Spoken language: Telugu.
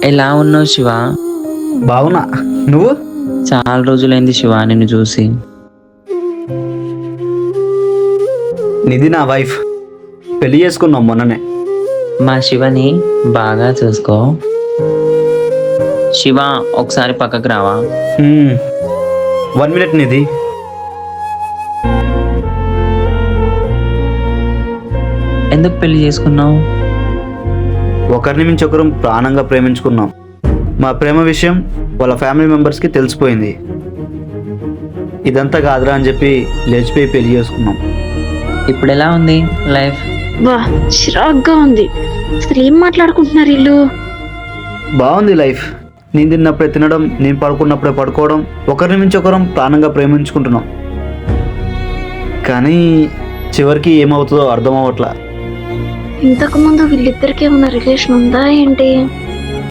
ఎలా ఉన్నావు శివ? బావునా, నువ్వు? చాలా రోజులైంది శివ నిన్ను చూసి. నిధి నా వైఫ్, పెళ్లి చేసుకున్నాం మొన్ననే. మా శివని బాగా చూసుకో. శివ ఒకసారి పక్కకు రావా? 1 మినిట్ నిధి. ఎందుకు పెళ్లి చేసుకున్నావు? ఒకరిని మించి ఒకరు ప్రాణంగా ప్రేమించుకున్నాం. మా ప్రేమ విషయం వాళ్ళ ఫ్యామిలీ మెంబర్స్కి తెలిసిపోయింది. ఇదంతా కాదురా అని చెప్పి లేచిపోయి పెళ్లి చేసుకున్నాం. ఇప్పుడు ఎలా ఉంది లైఫ్? వా, చిరాగ్గా ఉంది. అసలు ఏం మాట్లాడుకుంటున్నారు వీళ్ళు? బాగుంది లైఫ్. నేను తిన్నప్పుడే తినడం, నేను పడుకున్నప్పుడే పడుకోవడం, ఒకరిని మించి ఒకరం ప్రాణంగా ప్రేమించుకుంటున్నాం. కానీ చివరికి ఏమవుతుందో అర్థం అవ్వట్లా. ఇంతకు ముందు వీళ్ళిద్దరికి ఏమైనా రిలేషన్ ఉందా ఏంటి?